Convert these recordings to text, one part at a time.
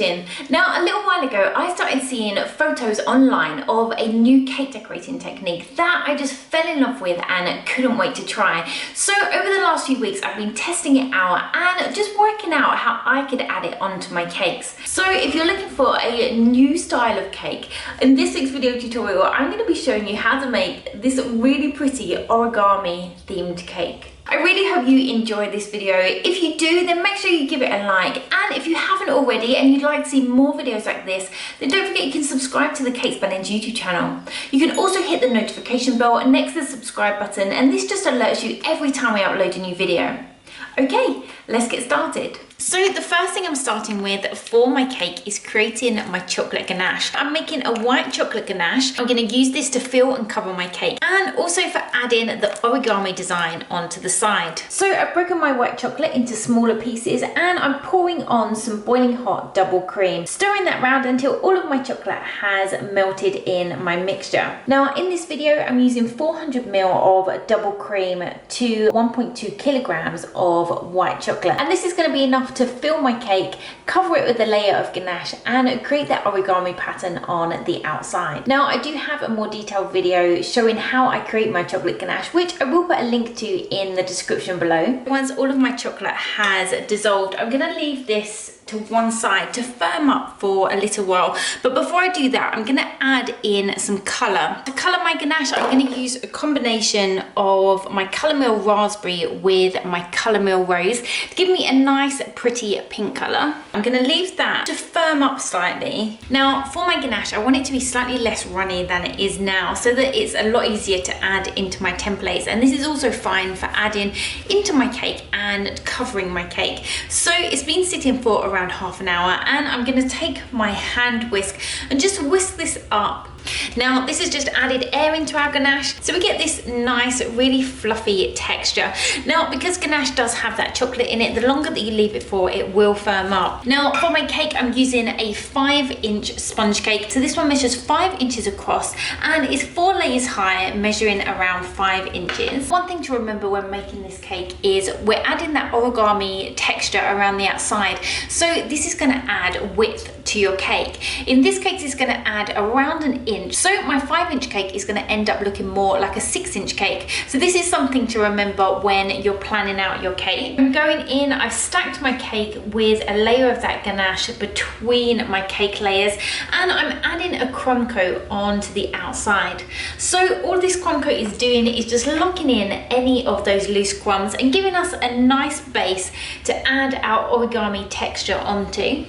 watching. Now, a little while ago, I started seeing photos online of a new cake decorating technique that I just fell in love with and couldn't wait to try. So over the last few weeks, I've been testing it out and just working out how I could add it onto my cakes. So if you're looking for a new style of cake, in this week's video tutorial, I'm going to be showing you how to make this really pretty origami themed cake. I really hope you enjoy this video. If you do, then make sure you give it a like. And if you haven't already and you'd like to see more videos like this, then don't forget you can subscribe to the Cakes by Nens YouTube channel. You can also hit the notification bell next to the subscribe button, and this just alerts you every time I upload a new video. Okay, let's get started. So the first thing I'm starting with for my cake is creating my chocolate ganache. I'm making a white chocolate ganache. I'm going to use this to fill and cover my cake, and also for adding the origami design onto the side. So I've broken my white chocolate into smaller pieces and I'm pouring on some boiling hot double cream, stirring that round until all of my chocolate has melted in my mixture. Now in this video I'm using 400 ml of double cream to 1.2 kilograms of white chocolate, and this is going to be enough to fill my cake, cover it with a layer of ganache and create that origami pattern on the outside. Now I do have a more detailed video showing how I create my chocolate ganache, which I will put a link to in the description below. Once all of my chocolate has dissolved, I'm going to leave this to one side to firm up for a little while. But before I do that, I'm going to add in some colour. To colour my ganache, I'm going to use a combination of my Colour Mill Raspberry with my Colour Mill Rose to give me a nice pretty pink colour. I'm going to leave that to firm up slightly. Now for my ganache, I want it to be slightly less runny than it is now so that it's a lot easier to add into my templates, and this is also fine for adding into my cake and covering my cake. So it's been sitting for around half an hour, and I'm going to take my hand whisk and just whisk this up. Now this has just added air into our ganache, so we get this nice really fluffy texture. Now because ganache does have that chocolate in it, the longer that you leave it for, it will firm up. Now for my cake, I'm using a 5-inch sponge cake. So this one measures 5 inches across and is 4 layers high, measuring around 5 inches. One thing to remember when making this cake is we're adding that origami texture around the outside, so this is going to add width to your cake. In this case, it's going to add around an inch. So my 5-inch cake is going to end up looking more like a 6-inch cake. So this is something to remember when you're planning out your cake. I'm going in, I've stacked my cake with a layer of that ganache between my cake layers, and I'm adding a crumb coat onto the outside. So all this crumb coat is doing is just locking in any of those loose crumbs and giving us a nice base to add our origami texture onto.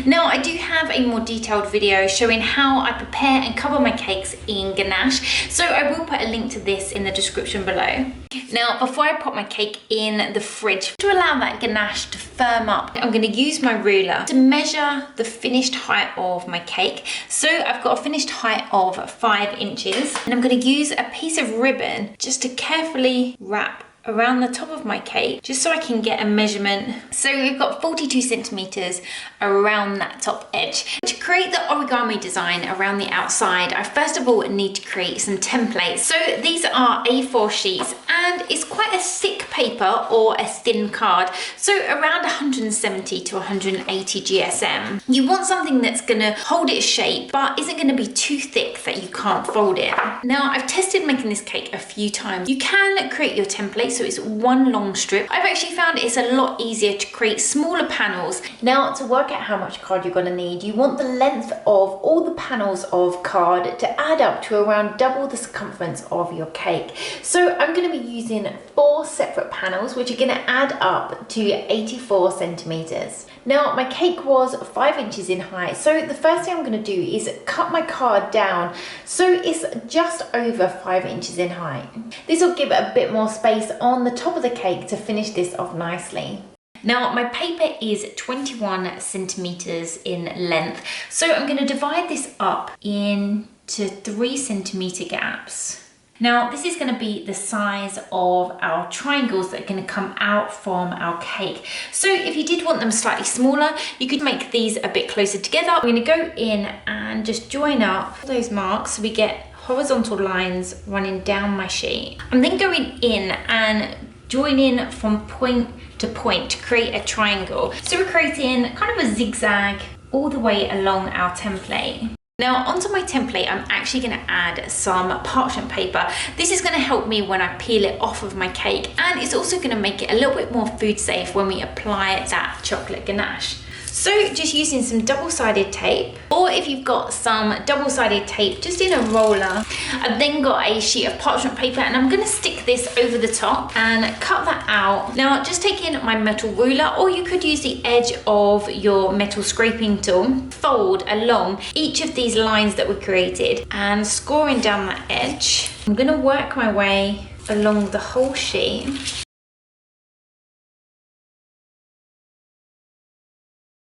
Now I do have a more detailed video showing how I prepare and cover my cakes in ganache, so I will put a link to this in the description below. Now before I put my cake in the fridge, to allow that ganache to firm up, I'm going to use my ruler to measure the finished height of my cake. So I've got a finished height of 5 inches, and I'm going to use a piece of ribbon just to carefully wrap around the top of my cake, just so I can get a measurement. So we've got 42 centimeters around that top edge. To create the origami design around the outside, I first of all need to create some templates. So these are A4 sheets, and it's quite a thick paper or a thin card, so around 170 to 180 GSM. You want something that's gonna hold its shape but isn't gonna be too thick that you can't fold it. Now I've tested making this cake a few times. You can create your template so it's one long strip. I've actually found it's a lot easier to create smaller panels. Now to work out how much card you're going to need, you want the length of all the panels of card to add up to around double the circumference of your cake. So I'm going to be using 4 separate panels, which are going to add up to 84 centimeters. Now my cake was 5 inches in height, so the first thing I'm going to do is cut my card down so it's just over 5 inches in height. This will give it a bit more space on the top of the cake to finish this off nicely. Now my paper is 21 centimeters in length, so I'm going to divide this up into 3 centimeter gaps. Now this is going to be the size of our triangles that are going to come out from our cake. So if you did want them slightly smaller, you could make these a bit closer together. I'm going to go in and just join up those marks so we get horizontal lines running down my sheet. I'm then going in and joining from point to point to create a triangle. So we're creating kind of a zigzag all the way along our template. Now onto my template, I'm actually going to add some parchment paper. This is going to help me when I peel it off of my cake, and it's also going to make it a little bit more food safe when we apply that chocolate ganache. So just using some double-sided tape, or if you've got some double-sided tape just in a roller. I've then got a sheet of parchment paper, and I'm going to stick this over the top and cut that out. Now just taking my metal ruler, or you could use the edge of your metal scraping tool, fold along each of these lines that we created and scoring down that edge. I'm going to work my way along the whole sheet.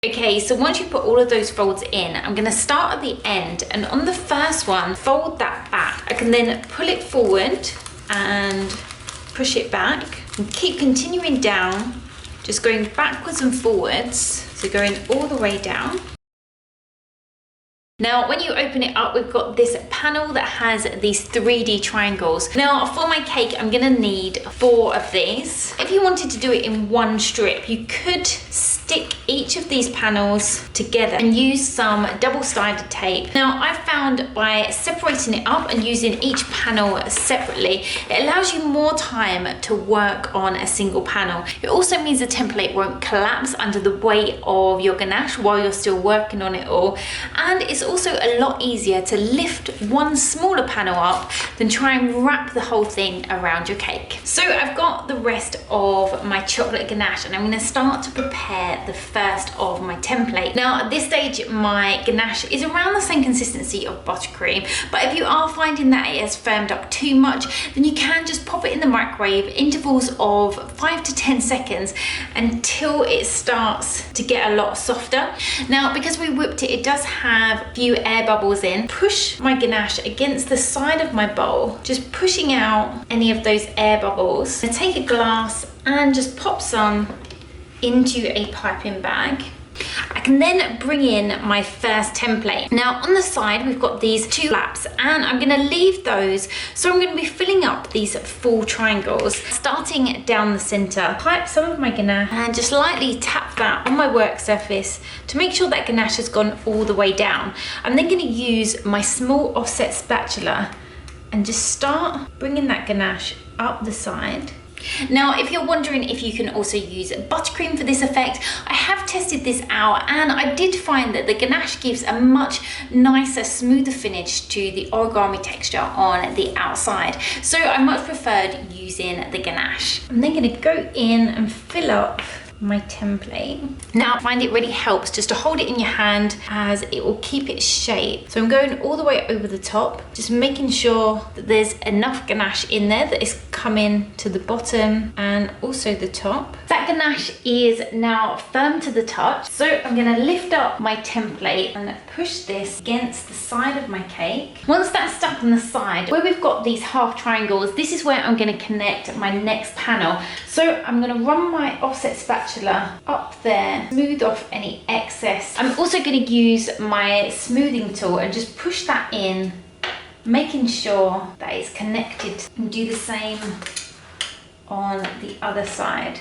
Okay, so once you put all of those folds in, I'm going to start at the end, and on the first one, fold that back. I can then pull it forward and push it back and keep continuing down, just going backwards and forwards, so going all the way down. Now, when you open it up, we've got this panel that has these 3D triangles. Now, for my cake, I'm gonna need 4 of these. If you wanted to do it in one strip, you could stick each of these panels together and use some double-sided tape. Now, I've found by separating it up and using each panel separately, it allows you more time to work on a single panel. It also means the template won't collapse under the weight of your ganache while you're still working on it all. And it's also a lot easier to lift one smaller panel up than try and wrap the whole thing around your cake. So I've got the rest of my chocolate ganache, and I'm going to start to prepare the first of my template. Now at this stage, my ganache is around the same consistency of buttercream, but if you are finding that it has firmed up too much, then you can just pop it in the microwave intervals of 5 to 10 seconds until it starts to get a lot softer. Now because we whipped it, it does have a few air bubbles in. Push my ganache against the side of my bowl, just pushing out any of those air bubbles. And take a glass and just pop some into a piping bag. I can then bring in my first template. Now on the side, we've got these 2 flaps, and I'm gonna leave those. So I'm gonna be filling up these full triangles, starting down the center. Pipe some of my ganache and just lightly tap that on my work surface to make sure that ganache has gone all the way down. I'm then gonna use my small offset spatula and just start bringing that ganache up the side. Now, if you're wondering if you can also use buttercream for this effect, I have tested this out, and I did find that the ganache gives a much nicer, smoother finish to the origami texture on the outside. So I much preferred using the ganache. I'm then going to go in and fill up my template. Now I find it really helps just to hold it in your hand, as it will keep its shape. So I'm going all the way over the top, just making sure that there's enough ganache in there that is coming to the bottom and also the top. That ganache is now firm to the touch, so I'm going to lift up my template and push this against the side of my cake. Once that's stuck on the side, where we've got these half triangles, this is where I'm going to connect my next panel. So I'm going to run my offset spatula up there, smooth off any excess. I'm also going to use my smoothing tool and just push that in, making sure that it's connected, and do the same on the other side.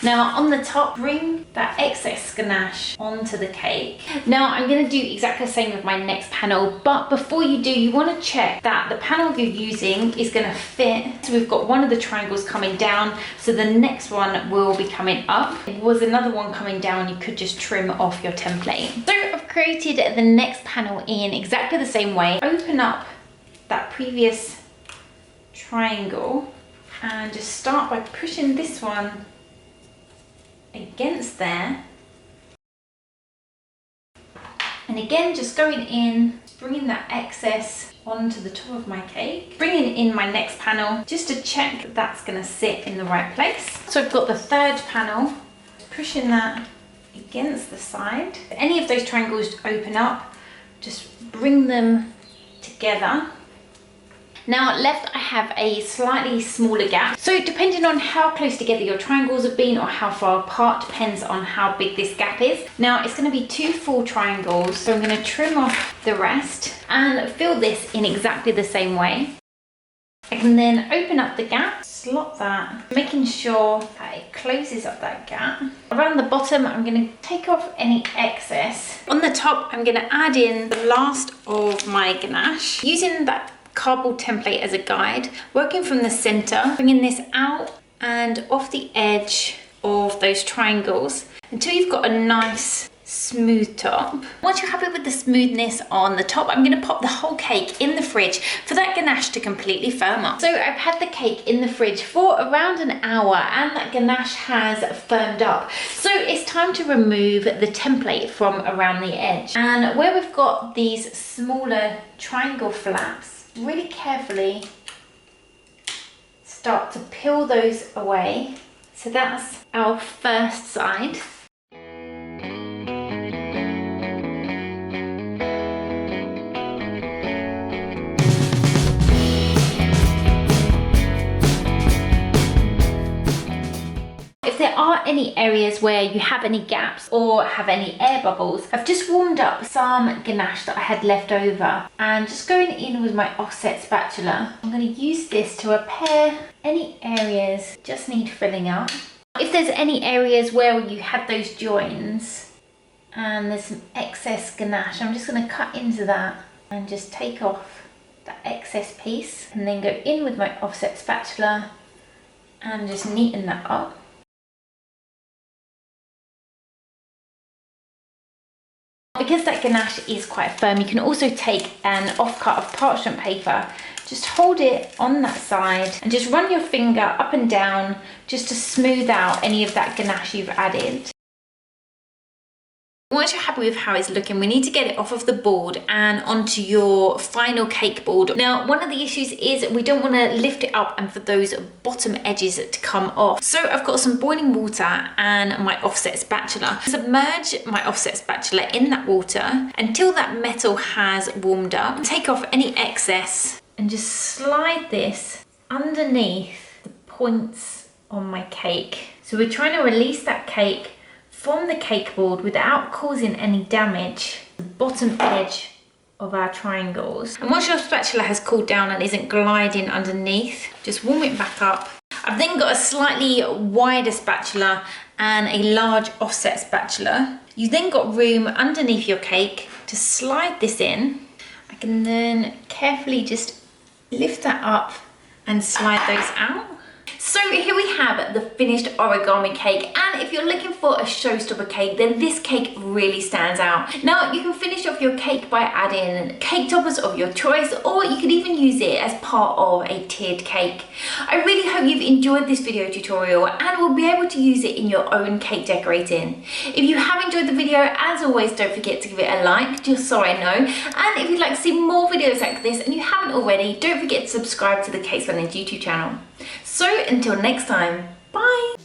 Now on the top, bring that excess ganache onto the cake. Now I'm going to do exactly the same with my next panel, but before you do, you want to check that the panel you're using is going to fit. So we've got one of the triangles coming down, so the next one will be coming up. If there was another one coming down, you could just trim off your template. So I've created the next panel in exactly the same way. Open up that previous triangle and just start by pushing this one against there, and again just going in, bringing that excess onto the top of my cake, bringing in my next panel just to check that that's going to sit in the right place. So I've got the third panel, pushing that against the side. If any of those triangles open up, just bring them together. Now left, I have a slightly smaller gap. So depending on how close together your triangles have been or how far apart, depends on how big this gap is. Now it's going to be 2 full triangles, so I'm going to trim off the rest and fill this in exactly the same way. I can then open up the gap, slot that, making sure that it closes up that gap. Around the bottom, I'm going to take off any excess. On the top, I'm going to add in the last of my ganache, using that cardboard template as a guide, working from the center, bringing this out and off the edge of those triangles until you've got a nice smooth top. Once you're happy with the smoothness on the top, I'm going to pop the whole cake in the fridge for that ganache to completely firm up. So I've had the cake in the fridge for around an hour and that ganache has firmed up. So it's time to remove the template from around the edge. And where we've got these smaller triangle flaps, really carefully start to peel those away. So that's our first side. If there are any areas where you have any gaps or have any air bubbles, I've just warmed up some ganache that I had left over and just going in with my offset spatula. I'm going to use this to repair any areas that just need filling up. If there's any areas where you had those joins and there's some excess ganache, I'm just going to cut into that and just take off that excess piece and then go in with my offset spatula and just neaten that up. Because that ganache is quite firm, you can also take an offcut of parchment paper, just hold it on that side and just run your finger up and down just to smooth out any of that ganache you've added. Once you're happy with how it's looking, we need to get it off of the board and onto your final cake board. Now, one of the issues is we don't want to lift it up and for those bottom edges to come off. So I've got some boiling water and my offset spatula. Submerge my offset spatula in that water until that metal has warmed up. Take off any excess and just slide this underneath the points on my cake. So we're trying to release that cake from the cake board without causing any damage to the bottom edge of our triangles. And once your spatula has cooled down and isn't gliding underneath, just warm it back up. I've then got a slightly wider spatula and a large offset spatula. You've then got room underneath your cake to slide this in. I can then carefully just lift that up and slide those out. So here we have the finished origami cake, and if you're looking for a showstopper cake, then this cake really stands out. Now, you can finish off your cake by adding cake toppers of your choice, or you can even use it as part of a tiered cake. I really hope you've enjoyed this video tutorial and will be able to use it in your own cake decorating. If you have enjoyed the video, as always, don't forget to give it a like, just so I know. And if you'd like to see more videos like this and you haven't already, don't forget to subscribe to the Cake Splendid YouTube channel. So until next time, bye!